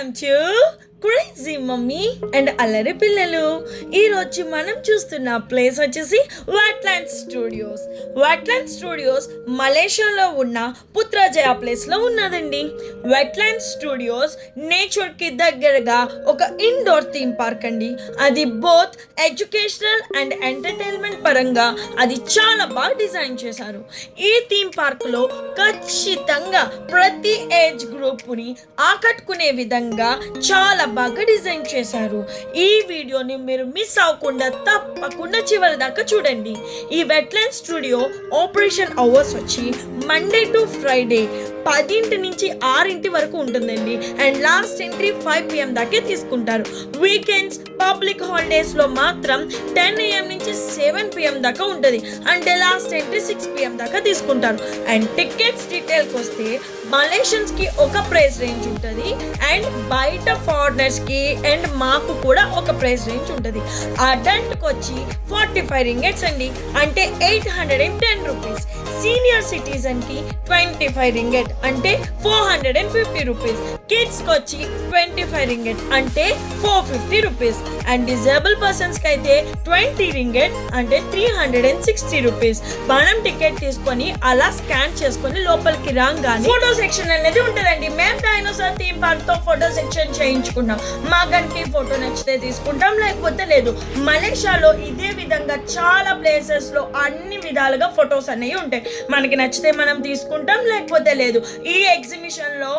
Welcome to crazy mummy and అల్లరి పిల్లలు. ఈ రోజు మనం చూస్తున్న ప్లేస్ వచ్చేసి వెట్లాండ్ స్టూడియోస్ మలేషియాలో ఉన్న పుత్రాజయ ప్లేస్ లో ఉన్నదండి. వెట్లాండ్ స్టూడియోస్ నేచర్ కి దగ్గరగా ఒక ఇండోర్ థీమ్ పార్క్ అండి. అది బోత్ ఎడ్యుకేషనల్ అండ్ ఎంటర్టైన్మెంట్ పరంగా అది చాలా బాగా డిజైన్ చేశారు. ఈ థీమ్ పార్క్ లో ఖచ్చితంగా ప్రతి ఏజ్ గ్రూప్ ని ఆకట్టుకునే విధంగా చాలా బాగా డిజైన్ చేశారు. ఈ వీడియోని మీరు మిస్ అవ్వకుండా తప్పకుండా చివరి దాకా చూడండి. ఈ వెట్లాండ్ స్టూడియో ఆపరేషన్ అవర్స్ వచ్చి మండే టు ఫ్రైడే 10 నుంచి 6 వరకు ఉంటుందండి. అండ్ లాస్ట్ ఎంట్రీ 5 PM దాకే తీసుకుంటారు. వీకెండ్స్ పబ్లిక్ హాలిడేస్ లో మాత్రం 10 AM నుంచి 7 PM దాకా ఉంటుంది. అంటే లాస్ట్ ఎంట్రీ 6 PM దాకా తీసుకుంటారు. అండ్ టికెట్స్ డీటెయిల్కి వస్తే మలేషియన్స్ కి ఒక ప్రైస్ రేంజ్ ఉంటుంది అండ్ బయట ఫారినర్స్ కి అండ్ మాకు కూడా ఒక ప్రైస్ రేంజ్ ఉంటుంది. అడల్ట్ కి వచ్చి 45 రింగెట్స్ అండి, అంటే 810 రూపీస్. సీనియర్ సిటిజన్ కి 25 రింగెట్ అంటే 450 రూపీస్. కిడ్స్ కి వచ్చి 25 రింగెట్ అంటే 450 రూపీస్. అండ్ డిజేబుల్ పర్సన్స్ కి అయితే 20 రింగెట్ అంటే 360 రూపీస్. మనం టికెట్ తీసుకొని అలా స్కాన్ చేసుకొని లోపలికి రాగానే ఫోటో సెక్షన్ అనేది ఉంటుందండి. మేము డైనోసార్ థీమ్ పార్క్ తో ఫోటో సెక్షన్ చేయించుకున్నాం. మా గనికి ఫోటో నచ్చితే తీసుకుంటాం, లేకపోతే లేదు. మలేషియాలో ఇదే విధంగా చాలా ప్లేసెస్ లో అన్ని విధాలుగా ఫొటోస్ అనేవి ఉంటాయి. మనకి నచ్చితే మనం తీసుకుంటాం, లేకపోతే లేదు. ఈ ఎగ్జిబిషన్ లో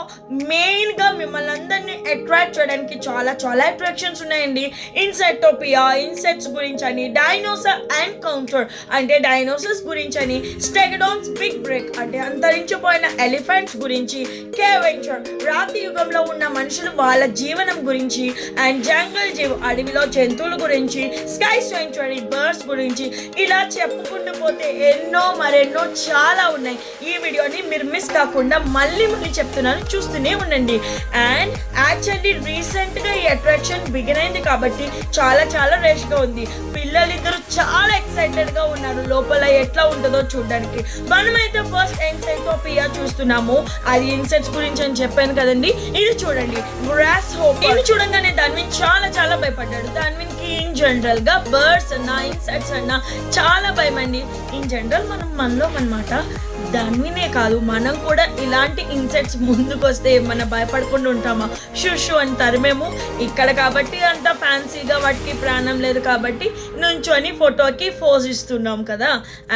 మెయిన్ గా మిమ్మల్ని అందరినీ అట్రాక్ట్ చేయడానికి చాలా చాలా అట్రాక్షన్స్ ఉన్నాయండి. ఇన్సెక్టోపియా, ఇన్సెక్ట్స్ గురించి అని, డైనోసార్ ఎన్కౌంటర్ అంటే డైనోసార్స్ గురించి అని, స్టెగడాన్స్ బిగ్ బ్రేక్ అంటే అంతరించిపోయిన ఎలిఫెంట్స్ గురించి, కేవెంచర్ రాతి యుగంలో ఉన్న మనుషులు వాళ్ళ జీవనం గురించి, అండ్ జంగల్ జీవ్ అడవిలో జంతువుల గురించి, స్కై సెంచురీ బర్డ్స్ గురించి, ఇలా చెప్పుకుంటూ పోతే ఎన్నో మరెన్నో చాలా ఉన్నాయి. ఈ వీడియోని మీరు మిస్ కాకుండా మళ్ళీ చెప్తున్నాను, చూస్తూనే ఉండండి. అండ్ యాక్చువల్లీ రీసెంట్ గా ఈ అట్రాక్షన్ బిగిన్ అయింది కాబట్టి చాలా చాలా రష్ గా ఉంది. పిల్లలిద్దరు చాలా ఎక్సైటెడ్ గా ఉన్నారు లోపల ఎట్లా ఉంటుందో చూడడానికి. మనమైతే ఫస్ట్ ఎన్సైక్లోపీడియా చూస్తున్నాము. అది ఇన్సెక్ట్స్ గురించి అని చెప్పాను కదండి. ఇది చూడండి, గ్రాస్ హోప్. ఇది చూడంగానే దానివిన్ చాలా చాలా భయపడ్డాడు. దానివిన్ కి ఇన్ జనరల్ గా బర్డ్స్ అన్నా ఇన్సెక్ట్స్ అన్నా చాలా భయం అండి. ఇన్ జనరల్ మనలో అన్నమాట. దానినే కాదు, మనం కూడా ఇలాంటి ఇన్సెక్ట్స్ ముందుకు వస్తే ఏమన్నా భయపడకుండా ఉంటామా? షుషు అంటారు. మేము ఇక్కడ కాబట్టి అంత ఫ్యాన్సీగా వాటికి ప్రాణం లేదు కాబట్టి నుంచొని ఫోటోకి పోజ్ ఇస్తున్నాం కదా.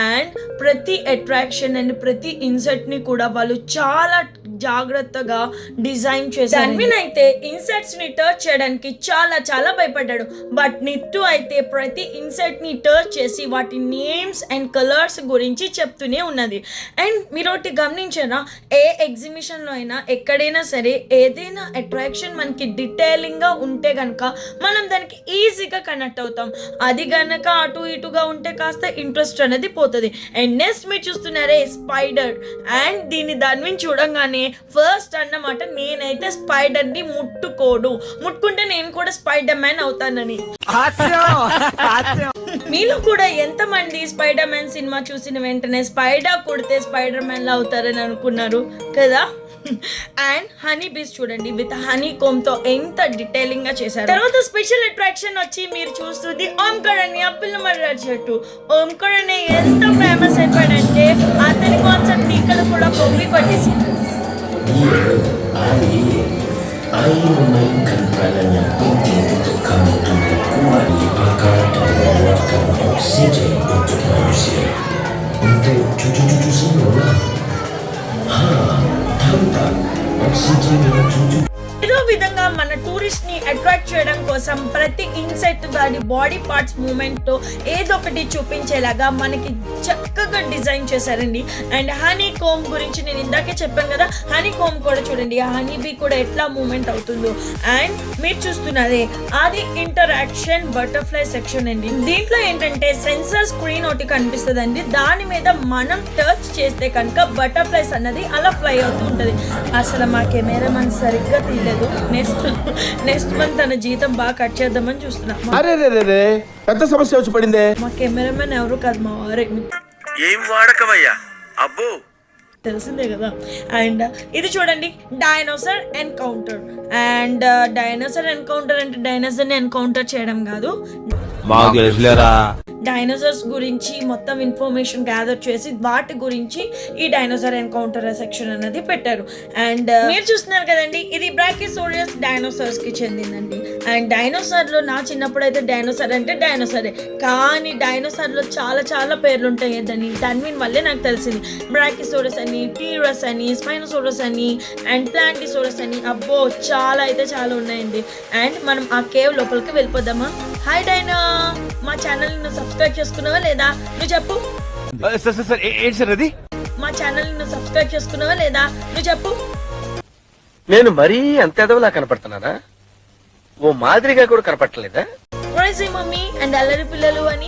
అండ్ ప్రతి అట్రాక్షన్ అండ్ ప్రతి ఇన్సెక్ట్ ని కూడా వాళ్ళు చాలా జాగ్రత్తగా డిజైన్ చేశారు. దానివిన్ అయితే ఇన్సెక్ట్స్ ని టచ్ చేయడానికి చాలా చాలా భయపడ్డాడు. బట్ నిట్టు అయితే ప్రతి ఇన్సెక్ట్ ని టచ్ చేసి వాటి నేమ్స్ అండ్ కలర్స్ గురించి చెప్తూనే ఉన్నది. అండ్ మీరు ఒకటి గమనించారా, ఏ ఎగ్జిబిషన్లో అయినా ఎక్కడైనా సరే ఏదైనా అట్రాక్షన్ మనకి డీటెయిలింగ్ గా ఉంటే గనక మనం దానికి ఈజీగా కనెక్ట్ అవుతాం. అది గనక అటు ఇటుగా ఉంటే కాస్త ఇంట్రెస్ట్ అనేది పోతుంది. అండ్ నెక్స్ట్ మీరు చూస్తున్నారే స్పైడర్. అండ్ దీన్ని దానిని చూడంగానే ఫస్ట్ అన్నమాట, నేనైతే స్పైడర్ ని ముట్టుకుంటే నేను కూడా స్పైడర్ మ్యాన్ అవుతానని. మీలో కూడా ఎంతమంది స్పైడర్ మ్యాన్ సినిమా చూసిన వెంటనే స్పైడర్ కుడితే స్పైడర్ మ్యాన్ లా అవుతారని అనుకున్నారు కదా. అండ్ హనీ బీస్ చూడండి, విత్ హనీ కోమ్ తో ఎంత డీటెయిలింగ్ గా చేశారు. తర్వాత స్పెషల్ అట్రాక్షన్ వచ్చి మీరు చూస్తుంది ఓంకరణ్య పిల్లమర్ర చెట్టు. ఓంకరణ్య ఎంత ఫేమస్ అయిపోయాడంటే అతని కాన్సెప్ట్ ఇక్కడ కూడా కొమ్మి కొట్టేసి air memainkan peranan yang penting untuk kami tumbuh kuat, dibakar dan mengeluarkan oksigen untuk manusia. Untuk cucu-cucu semua. Tahu tak? Oksigen yang cucu. ఏదో విధంగా మన టూరిస్ట్ ని అట్రాక్ట్ చేయడం కోసం ప్రతి ఇన్సెక్ట్ దాని బాడీ పార్ట్స్ మూమెంట్ తో ఏదో ఒకటి చూపించేలాగా మనకి చక్కగా డిజైన్ చేశారండి. అండ్ హనీ కోమ్ గురించి నేను ఇందాకే చెప్పాను కదా, హనీ కోమ్ కూడా చూడండి, హనీ బీ కూడా ఎట్లా మూమెంట్ అవుతుందో. అండ్ మీరు చూస్తున్నదే అది ఇంటరాక్షన్ బటర్ఫ్లై సెక్షన్ అండి. దీంట్లో ఏంటంటే సెన్సార్ స్క్రీన్ ఒకటి కనిపిస్తుంది అండి. దాని మీద మనం టచ్ చేస్తే కనుక బటర్ఫ్లైస్ అన్నది అలా ఫ్లై అవుతూ ఉంటది. అసలు మా కెమెరా మన సరిగ్గా తీయలేదు. నెక్స్ట్ మంత్ తన జీతం బాగా కట్ చేద్దామని చూస్తున్నా. పెద్ద సమస్య వచ్చి పడిందే. మా కెమెరామెన్ ఎవరు కాదు, మా వారే. ఏం వాడకమయ్యా అబ్బో, తెలిసిందే కదా. అండ్ ఇది చూడండి, dinosaur encounter. And dinosaur encounter అంటే డైనోసార్ని ఎన్కౌంటర్ చేయడం కాదు, డైనోసార్స్ గురించి మొత్తం ఇన్ఫర్మేషన్ గ్యాదర్ చేసి వాటి గురించి ఈ డైనోసార్ ఎన్కౌంటర్ సెక్షన్ అనేది పెట్టారు. అండ్ మీరు చూస్తున్నారు కదండి, ఇది బ్రాకియోసారస్ డైనోసార్స్ కి చెందిందండి. అండ్ డైనోసార్ లో నా చిన్నప్పుడు అయితే డైనోసార్ అంటే డైనోసారే, కానీ డైనోసార్ లో చాలా చాలా పేర్లు ఉంటాయి. దాని వల్లే నాకు తెలిసింది. బ్రాకియోసారస్ అని, టీరస్ అని, స్పైనోసారస్ అని, అండ్ ప్లాంటిసోరస్ అని, అబ్బో చాలా అయితే చాలా ఉన్నాయండి. అండ్ మనం ఆ కేవ్ లోపలికి వెళ్ళిపోదామా? హాయ్ డైనా, మా ఛానల్ ను సబ్స్క్రైబ్ చేసుకున్నావా లేదా? నువ్వు చెప్పు. మా ఛానల్ ను సబ్స్క్రైబ్ చేసుకున్నావా లేదా? నువ్వు చెప్పు. నేను మరీ అంత ఎదవలా కనపడుతున్నానా? ఓ మాదిరిగా కూడా కనపడలేదా? మమ్మీ అండ్ అల్లరి పిల్లలు అని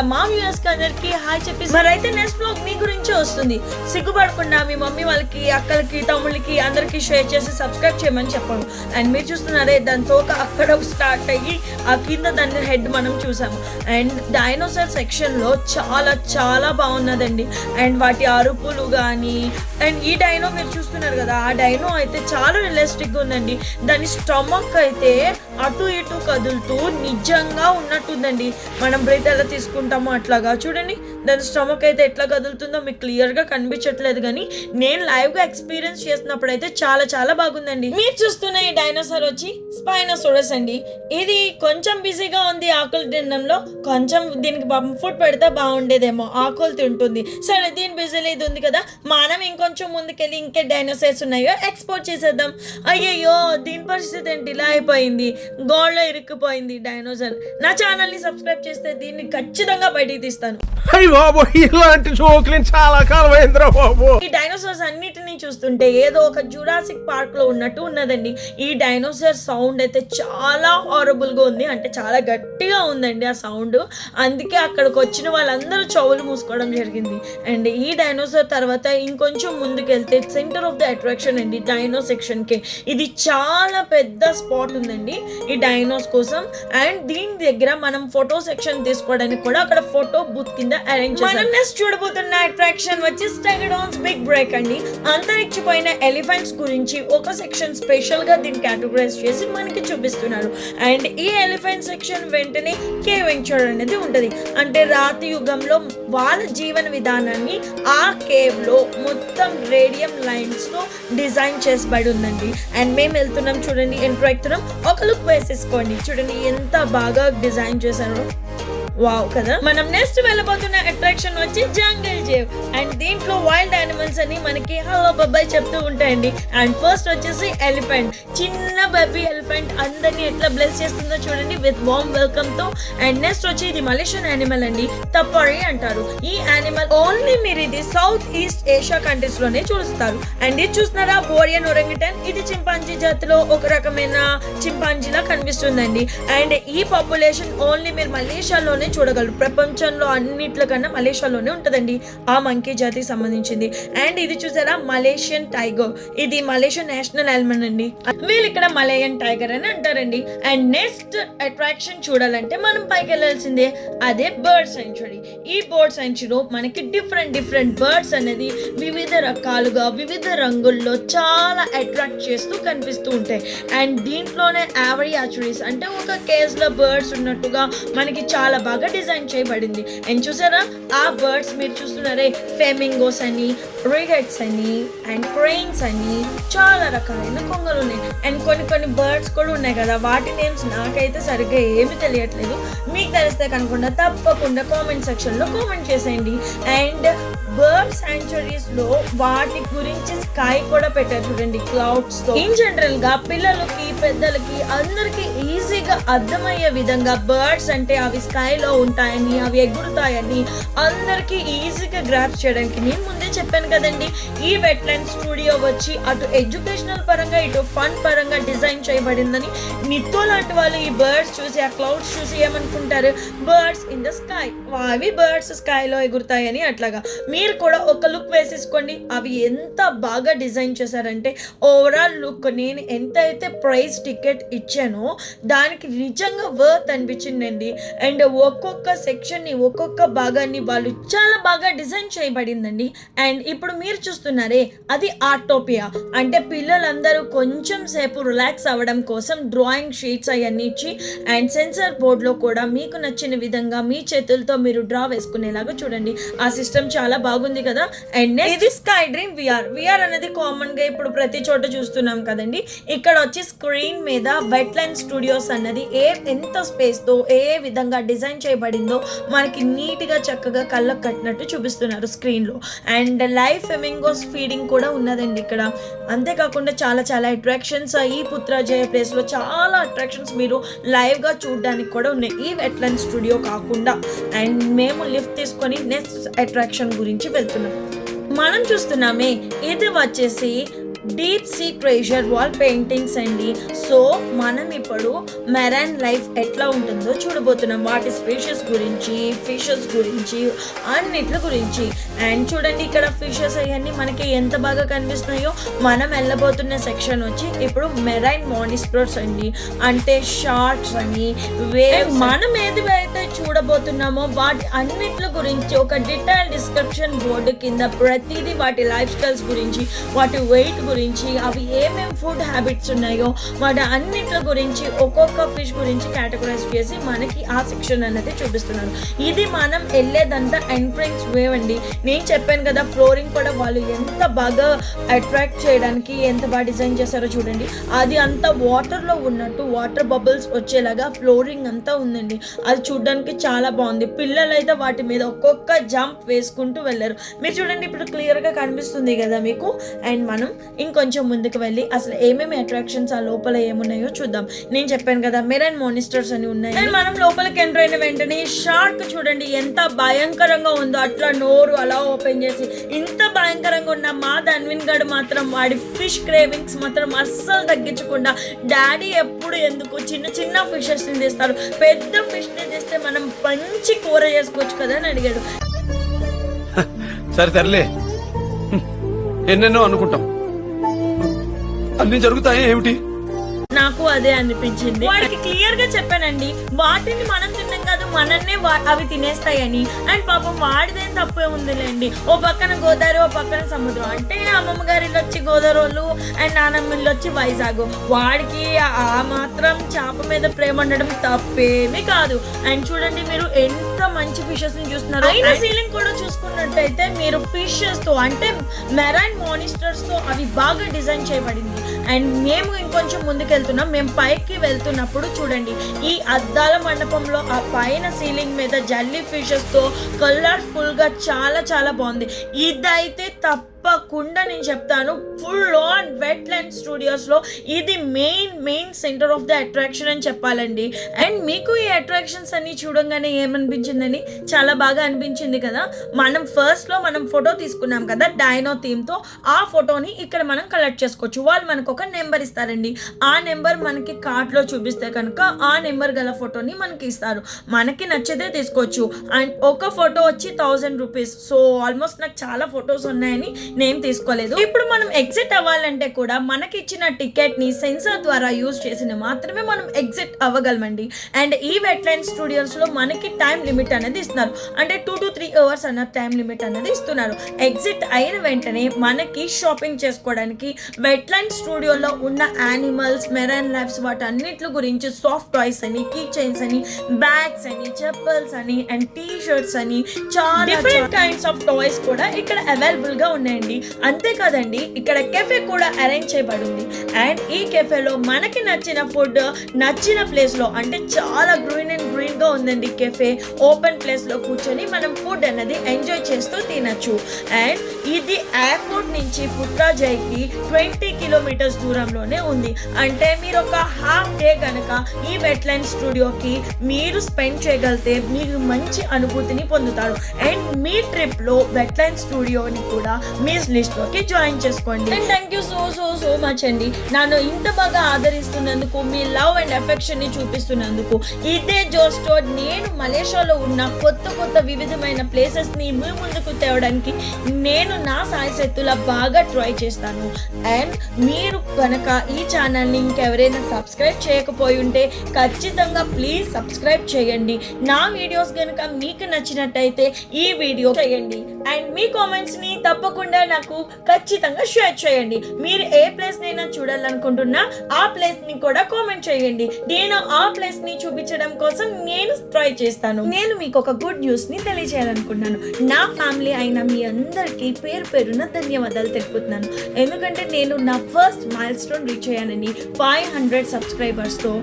మా వ్యూయర్స్ కి అందరికి హాయ్ చెప్పి, మరైతే నెక్స్ట్ బ్లాగ్ మీ గురించి వస్తుంది. సిగ్గుపడకుండా మీ మమ్మీ వాళ్ళకి, అక్కలకి, తమ్ముళ్ళకి అందరికి షేర్ చేసి సబ్స్క్రైబ్ చేయమని చెప్పాను. అండ్ మీరు చూస్తున్నారే, దాని తోక అక్కడ స్టార్ట్ అయ్యి ఆ కింద దాని హెడ్ మనం చూసాము. అండ్ డైనోసార్ సెక్షన్ లో చాలా చాలా బాగున్నదండి. అండ్ వాటి అరుపులు కానీ, అండ్ ఈ డైనో మీరు చూస్తున్నారు కదా, ఆ డైనో అయితే చాలా రియలిస్టిక్ గా ఉందండి. దాని స్టమక్ అయితే అటు ఇటు కదులుతూ నిజంగా ఉన్నట్టుందండి. మనం బ్రీత్ ఎలా తీసుకుంటామో అట్లాగా చూడండి, దాని స్టమక్ అయితే ఎట్లా కదులుతుందో మీకు క్లియర్ గా కనిపించట్లేదు, కానీ నేను లైవ్ గా ఎక్స్పీరియన్స్ చేసినప్పుడు అయితే చాలా చాలా బాగుందండి. మీరు చూస్తున్న ఈ డైనోసార్ వచ్చి స్పైనోసారస్ అండి. ఇది కొంచెం బిజీగా ఉంది ఆకులు తినడంలో, కొంచెం దీనికి ఫుడ్ పెడితే బాగుండేదేమో, ఆకులు తింటుంది. సరే, దీని బిజీలో ఇది ఉంది కదా, మనం ఇంకొంచెం ముందుకెళ్ళి ఇంకే డైనోసార్స్ ఉన్నాయో ఎక్స్పోర్ట్ చేసేద్దాం. అయ్యయ్యో, దీని పరిస్థితి ఏంటి ఇలా అయిపోయింది, గోడలో ఇరుక్కుపోయింది డైనోసార్. నా ఛానల్ ని సబ్స్క్రైబ్ చేస్తే దీన్ని ఖచ్చితంగా బయటికి తీస్తాను. ఇలాంటి జోకులు చాలా కాలమైందిరా బాబు. ఈ డైనోసార్స్ అన్నిటిని చూస్తుంటే ఏదో ఒక జురాసిక్ పార్క్ లో ఉన్నట్టు ఉన్నదండి. ఈ డైనోసార్ సౌండ్ అయితే చాలా హారబుల్ గా ఉంది, అంటే చాలా గట్టిగా ఉందండి ఆ సౌండ్. అందుకే అక్కడికి వచ్చిన వాళ్ళందరూ చెవులు మూసుకోవడం జరిగింది. అండ్ ఈ డైనోసార్ తర్వాత ఇంకొంచెం ముందుకెళ్తే సెంటర్ ఆఫ్ ద అట్రాక్షన్ అండి డైనో సెక్షన్ కి. ఇది చాలా పెద్ద స్పాట్ ఉందండి ఈ డైనోస్ కోసం. అండ్ దీని దగ్గర మనం ఫోటో సెక్షన్ తీసుకోవడానికి కూడా అక్కడ ఫోటో బూత్ కింద అరేంజ్ చేశారు. మనం నెక్స్ట్ చూడబోతున్న అట్రాక్షన్ వచ్చి స్టెగడాన్స్ బిగ్ బ్రేక్ అండి. అంతరిక్షపోయిన ఎలిఫెంట్స్ గురించి ఒక సెక్షన్ స్పెషల్ గా దీన్ని కేటగరైజ్ చేసి మనకి చూపిస్తున్నారు. అండ్ ఈ ఎలిఫెంట్ సెక్షన్ వెంటనే కేవ్ వెంచర్ అనేది ఉంటది. అంటే రాతి యుగంలో వాళ్ళ జీవన విధానాన్ని ఆ కేవ్ లో మొత్తం రేడియం లైన్స్ తో డిజైన్ చేసబడి ఉందండి. అండ్ మేము వెళ్తున్నాం చూడండి, ఎంటర్ అవుతున్నాం. ఒక లుక్ వేసేసుకోండి, చూడండి ఎంత బాగా డిజైన్ చేశారు. వావ్ కదా. మనం నెక్స్ట్ వెళ్ళబోతున్న అట్రాక్షన్ వచ్చి జంగల్ జేవ్. అండ్ దీంట్లో వైల్డ్ యానిమల్స్ అని మనకి హలో బాబాయ్ చెప్తూ ఉంటాయండి. అండ్ ఫస్ట్ వచ్చేసి ఎలిఫెంట్, చిన్న బేబీ ఎలిఫెంట్ అందరినీ ఎట్లా బ్లెస్ చేస్తుందో చూడండి విత్ వార్మ్ వెల్కమ్ తో. అండ్ నెక్స్ట్ వచ్చి ఇది మలేషియన్ యానిమల్ అండి, తప్పరి అంటారు. ఈ యానిమల్ ఓన్లీ మీరు ఇది సౌత్ ఈస్ట్ ఏషియా కంట్రీస్ లోనే చూస్తారు. అండ్ ఇది చూస్తున్నారా, బోరియన్ ఒరంగిటన్. ఇది చింపాంజీ జాతిలో ఒక రకమైన చింపాంజీలా కనిపిస్తుందండి. అండ్ ఈ పాపులేషన్ ఓన్లీ మీరు మలేషియాలోనే చూడగలరు. ప్రపంచంలో అన్నిట్లకన్నా మలేషియాలోనే ఉంటదండి ఆ మంకీ జాతికి సంబంధించింది. అండ్ ఇది చూసారా, మలేషియన్ టైగర్. ఇది మలేషియన్ నేషనల్ యానిమల్ అండి. వీళ్ళు ఇక్కడ మలయన్ టైగర్ అని అంటారండి. అండ్ నెక్స్ట్ అట్రాక్షన్ చూడాలంటే మనం పైకి వెళ్ళాల్సిందే, అదే బర్డ్ సెంచురీ. ఈ బర్డ్ సెంచురీలో మనకి డిఫరెంట్ బర్డ్స్ అనేది వివిధ రకాలుగా వివిధ రంగుల్లో చాలా అట్రాక్ట్ చేస్తూ కనిపిస్తూ ఉంటాయి. అండ్ దీంట్లోనే యావరియాచురీస్ అంటే ఒక కేజ్ లో బర్డ్స్ ఉన్నట్టుగా మనకి చాలా బాగా డిజైన్ చేయబడింది. అండ్ చూసారా, ఆ బర్డ్స్ మీరు చూస్తున్నారే, ఫ్లెమింగోస్ అని, రిగెట్స్ అని, అండ్ క్రెయిన్స్ అని చాలా రకాలైన కొంగలు ఉన్నాయి. అండ్ కొన్ని బర్డ్స్ కూడా ఉన్నాయి కదా, వాటి నేమ్స్ నాకైతే సరిగ్గా ఏమి తెలియట్లేదు. మీకు తెలిస్తే కనుకుండా తప్పకుండా కామెంట్ సెక్షన్ లో కామెంట్ చేసేయండి. అండ్ బర్డ్ సాంచురీస్ లో వాటి గురించి స్కై కూడా పెట్టారు చూడండి, క్లౌడ్స్ తో. ఇన్ జనరల్ గా పిల్లలకి, పెద్దలకి అందరికి ఈజీగా అర్థమయ్యే విధంగా బర్డ్స్ అంటే అవి స్కై లో ఉంటాయని, అవి ఎగురుతాయని అందరికి ఈజీగా గ్రాప్ చేయడానికి నేను ముందే చెప్పాను కదండి. ఈ వెట్లాండ్ స్టూడియో వచ్చి అటు ఎడ్యుకేషనల్ పరంగా ఇటు ఫన్ పరంగా డిజైన్ చేయబడిందని. నిత్తో లాంటి వాళ్ళు ఈ బర్డ్స్ చూసి, ఆ క్లౌడ్స్ చూసి ఏమనుకుంటారు, బర్డ్స్ ఇన్ ద స్కై, అవి బర్డ్స్ స్కై లో ఎగురుతాయని. అట్లాగా మీ మీరు కూడా ఒక లుక్ వేసేసుకోండి. అవి ఎంత బాగా డిజైన్ చేశారంటే ఓవరాల్ లుక్ నేను ఎంత అయితే ప్రైస్ టికెట్ ఇచ్చానో దానికి నిజంగా వర్త్ అనిపించిందండి. అండ్ ఒక్కొక్క సెక్షన్ని ఒక్కొక్క భాగాన్ని వాళ్ళు చాలా బాగా డిజైన్ చేయబడిందండి. అండ్ ఇప్పుడు మీరు చూస్తున్నారే అది ఆర్టోపియా, అంటే పిల్లలందరూ కొంచెం సేపు రిలాక్స్ అవ్వడం కోసం డ్రాయింగ్ షీట్స్ అవన్నీ ఇచ్చి అండ్ సెన్సార్ బోర్డ్లో కూడా మీకు నచ్చిన విధంగా మీ చేతులతో మీరు డ్రా వేసుకునేలాగా చూడండి. ఆ సిస్టమ్ చాలా బాగుంది కదా. అండ్ ఇది స్కై డ్రీమ్ విఆర్ అనేది కామన్ గా ఇప్పుడు ప్రతి చోట చూస్తున్నాం కదండి. ఇక్కడ వచ్చి స్క్రీన్ మీద వెట్లాండ్ స్టూడియోస్ అన్నది ఎంత స్పేస్ తో ఏ విధంగా డిజైన్ చేయబడిందో మనకి నీట్ గా చక్కగా కళ్ళకు కట్టినట్టు చూపిస్తున్నారు స్క్రీన్ లో. అండ్ లైవ్ ఫెమింగోస్ ఫీడింగ్ కూడా ఉన్నదండి ఇక్కడ. అంతేకాకుండా చాలా చాలా అట్రాక్షన్స్ ఈ పుత్రాజయ ప్లేస్ లో చాలా అట్రాక్షన్స్ మీరు లైవ్ గా చూడడానికి కూడా ఉన్నాయి ఈ వెట్లాండ్ స్టూడియో కాకుండా. అండ్ మేము లిఫ్ట్ తీసుకొని నెక్స్ట్ అట్రాక్షన్ గురించి వెళ్తున్నాం. మనం చూస్తున్నామే ఇది వచ్చేసి deep sea treasure wall paintings అండి. సో మనం ఇప్పుడు మెరైన్ లైఫ్ ఎట్లా ఉంటుందో చూడబోతున్నాం. వాటి స్పీషీస్ గురించి, ఫిషెస్ గురించి, అన్నిట్ల గురించి. అండ్ చూడండి ఇక్కడ ఫిషెస్ అవన్నీ మనకి ఎంత బాగా కనిపిస్తున్నాయో. మనం వెళ్ళబోతున్న సెక్షన్ వచ్చి ఇప్పుడు మెరైన్ మానిస్టర్స్ అండి, అంటే షార్క్స్ అని మనం ఏదైతే చూడబోతున్నామో వాటి అన్నిట్ల గురించి ఒక డీటెయిల్ డిస్క్రిప్షన్ బోర్డు కింద ప్రతిదీ వాటి లైఫ్ స్టైల్స్ గురించి, వాటి వెయిట్ గురించి, అవి ఏమేమి ఫుడ్ హ్యాబిట్స్ ఉన్నాయో వాటి అన్నిట్ల గురించి ఒక్కొక్క ఫిష్ గురించి కేటగరైజ్ చేసి మనకి ఆ సెక్షన్ అనేది చూపిస్తున్నారు. ఇది మనం వెళ్ళేదంతా ఎంట్రన్స్ వేవ్ అండి. నేను చెప్పాను కదా ఫ్లోరింగ్ కూడా వాళ్ళు ఎంత బాగా అట్రాక్ట్ చేయడానికి ఎంత బాగా డిజైన్ చేశారో చూడండి. అది అంతా వాటర్లో ఉన్నట్టు వాటర్ బబుల్స్ వచ్చేలాగా ఫ్లోరింగ్ అంతా ఉందండి. అది చూడడానికి చాలా బాగుంది. పిల్లలు అయితే వాటి మీద ఒక్కొక్క జంప్ వేసుకుంటూ వెళ్ళారు. మీరు చూడండి ఇప్పుడు క్లియర్గా కనిపిస్తుంది కదా మీకు. అండ్ మనం ఇంకొంచెం ముందుకు వెళ్ళి అసలు ఏమేమి అట్రాక్షన్స్ ఆ లోపల ఏమున్నాయో చూద్దాం. నేను చెప్పాను కదా మెరైన్ మానిస్టర్స్ అని ఉన్నాయి. మనం లోపలికి ఎంటర్ అయిన వెంటనే షార్క్ చూడండి ఎంత భయంకరంగా ఉందో. అట్లా నోరు అలా ఓపెన్ చేసి ఇంత భయంకరంగా ఉన్న మా ధన్విన్ గడు మాత్రం వాడి ఫిష్ క్రేవింగ్స్ మాత్రం అస్సలు తగ్గించకుండా డాడీ ఎప్పుడు ఎందుకు చిన్న చిన్న ఫిషెస్ ని తెస్తారు, పెద్ద ఫిష్ ని తెస్తే మనం మంచి కూర చేసుకోవచ్చు కదా అని అడిగాడు. సరే తరలే, ఎన్నెన్నో అనుకుంటాం, అన్ని జరుగుతాయి ఏమిటి? నాకు అదే అనిపించింది. వాడికి క్లియర్ గా చెప్పానండి వాటిని మనం తిన్నాం కాదు మనన్నే అవి తినేస్తాయని. అండ్ పాపం వాడిదేం తప్పే ఉందిలేండి. ఓ పక్కన గోదావరి ఓ పక్కన సముద్రం, అంటే అమ్మమ్మ గారి ఇల్లు వచ్చి గోదావరిలో అండ్ నానమ్మ ఇల్లు వచ్చి వైజాగ్. వాడికి ఆ మాత్రం చేప మీద ప్రేమ ఉండడం తప్పేమీ కాదు. అండ్ చూడండి మీరు ఎంత మంచి ఫిషెస్ ని చూస్తున్నారు. అయినా సీలింగ్ కూడా చూసుకున్నట్టయితే మీరు ఫిషెస్ తో అంటే మెరైన్ మానిస్టర్స్ తో అవి బాగా డిజైన్ చేయబడింది. అండ్ మేము ఇంకొంచెం ముందుకు వెళ్తున్నాం. మేము పైకి వెళ్తున్నప్పుడు చూడండి ఈ అద్దాల మండపంలో ఆ పైన సీలింగ్ మీద జల్లీ ఫిషెస్ తో కలర్ఫుల్ గా చాలా చాలా బాగుంది. ఇదైతే తప్పకుండా నేను చెప్తాను ఫుల్ ఆన్ వెట్లాండ్ స్టూడియోస్ లో ఇది main centre of the attraction అని చెప్పాలండి. అండ్ మీకు ఈ అట్రాక్షన్స్ అన్ని చూడంగానే ఏమనిపించిందని చాలా బాగా అనిపించింది కదా. మనం ఫస్ట్ లో మనం ఫోటో తీసుకున్నాం కదా డైనో థీమ్ తో, ఆ ఫోటోని ఇక్కడ మనం కలెక్ట్ చేసుకోవచ్చు. వాళ్ళు మనకు ఒక నెంబర్ ఇస్తారండి. ఆ నెంబర్ మనకి కార్డ్ లో చూపిస్తే కనుక ఆ నెంబర్ గల ఫోటోని మనకి ఇస్తారు. మనకి నచ్చితే తీసుకోవచ్చు. అండ్ ఒక ఫోటో వచ్చి 1000 రూపీస్. సో ఆల్మోస్ట్ నాకు చాలా ఫొటోస్ ఉన్నాయని నేను తీసుకోలేదు. ఇప్పుడు మనం ఎగ్జిట్ అవ్వాలంటే కూడా మనకి ఇచ్చిన టికెట్ ని సెన్సార్ ద్వారా యూజ్ చేసిన మాత్రమే మనం ఎగ్జిట్ అవ్వగలమండి. అండ్ ఈ వెట్లాండ్ స్టూడియోస్ లో మనకి టైం లిమిట్ అనేది ఇస్తున్నారు. అంటే 2 to 3 hours అన్న టైం లిమిట్ అనేది ఇస్తున్నారు. ఎగ్జిట్ అయిన వెంటనే మనకి షాపింగ్ చేసుకోవడానికి వెట్లాండ్ స్టూడియోలో ఉన్న యానిమల్స్, మెరైన్ లైఫ్స్ వాటన్నిటి గురించి సాఫ్ట్ టాయ్స్ అని, కీ చైన్స్ అని, బ్యాగ్స్ అని, చెప్పల్స్ అని అండ్ టీ షర్ట్స్ అని చాలా డిఫరెంట్ కైండ్స్ ఆఫ్ టాయ్స్ కూడా ఇక్కడ అవైలబుల్ గా ఉన్నాయండి. అంతేకాదండి ఇక్కడ కెఫే కూడా అరేంజ్ చేయబడింది. అండ్ ఈ కెఫేలో మనకి నచ్చిన ఫుడ్ నచ్చిన ప్లేస్ లో, అంటే చాలా గ్రీన్ గా ఉందండి కెఫే. ఓపెన్ ప్లేస్ లో కూర్చొని మనం ఫుడ్ అనేది ఎంజాయ్ చేస్తూ తినచ్చు. అండ్ ఇది ఎయిర్పోర్ట్ నుంచి పుత్రాజయ్కి 20 kilometers దూరంలోనే ఉంది. అంటే మీరు ఒక హాఫ్ డే కనుక ఈ వెట్లాండ్ స్టూడియోకి మీరు స్పెండ్ చేయగలిగితే మీరు మంచి అనుభూతిని పొందుతారు. అండ్ మీ ట్రిప్ లో వెట్లాండ్ స్టూడియోని కూడా మమ్మీస్ లిస్ట్ లోకి జాయిన్ చేసుకోండి. And thank you so much అండి, నన్ను ఇంత బాగా ఆదరిస్తున్నందుకు, మీ లవ్ అండ్ ఎఫెక్షన్ ని చూపిస్తున్నందుకు. ఇదే జోస్తో నేను మలేషియాలో ఉన్న కొత్త వివిధమైన ప్లేసెస్ ని మీ ముందుకు తేవడానికి నేను నా సాయశక్తులా బాగా ట్రై చేస్తాను. అండ్ మీరు కనుక ఈ ఛానల్ని ఇంకెవరైనా సబ్స్క్రైబ్ చేయకపోయి ఉంటే ఖచ్చితంగా ప్లీజ్ సబ్స్క్రైబ్ చేయండి. నా వీడియోస్ కనుక మీకు నచ్చినట్టయితే ఈ వీడియో చేయండి అండ్ మీ కామెంట్స్ ని తప్పకుండా నాకు ఖచ్చితంగా షేర్ చేయండి. మీరు ఏ ప్లేస్ నైనా చూడాలనుకుంటున్నా ఆ ప్లేస్ ని కూడా కామెంట్ చేయండి. నేను ఆ ప్లేస్ ని చూపించడం కోసం నేను ట్రై చేస్తాను. నేను మీకు ఒక గుడ్ న్యూస్ ని తెలియజేయాలనుకుంటున్నాను. నా ఫ్యామిలీ అయిన మీ అందరికీ పేరున ధన్యవాదాలు తెలుపుతున్నాను. ఎందుకంటే నేను నా ఫస్ట్ మైల్ స్టోన్ రీచ్ అయ్యానని 500 సబ్స్క్రైబర్స్ తో.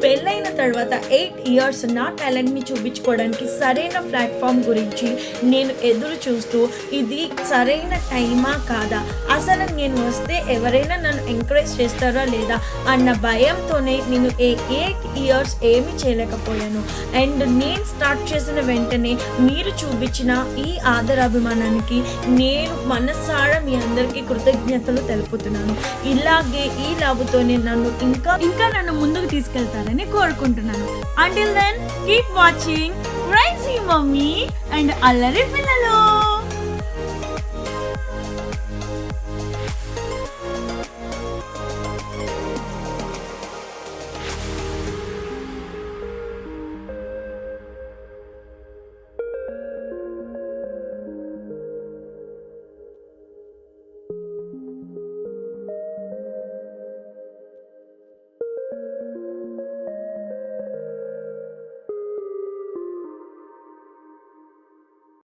పెళ్ళైన తర్వాత 8 years నా టాలెంట్ ని చూపించుకోవడానికి సరైన ప్లాట్ఫామ్ గురించి నేను ఎదురు చూస్తూ ఇది సరైన టైమా కాదా, అసలు నేను వస్తే ఎవరైనా నన్ను ఎంకరేజ్ చేస్తారా లేదా అన్న భయంతోనే నేను 8 years ఏమీ చేయలేకపోయాను. అండ్ నేను స్టార్ట్ చేసిన వెంటనే మీరు చూపించిన ఈ ఆదరాభిమానానికి నేను మనసారా మీ అందరికీ కృతజ్ఞతలు తెలుపుతున్నాను. ఇలాగే ఈ లాభతోనే నన్ను ఇంకా నన్ను ముందుకు తీసుకెళ్తారని కోరుకుంటున్నాను. Until then keep watching crazy mummy and అల్లరి పిల్లలు.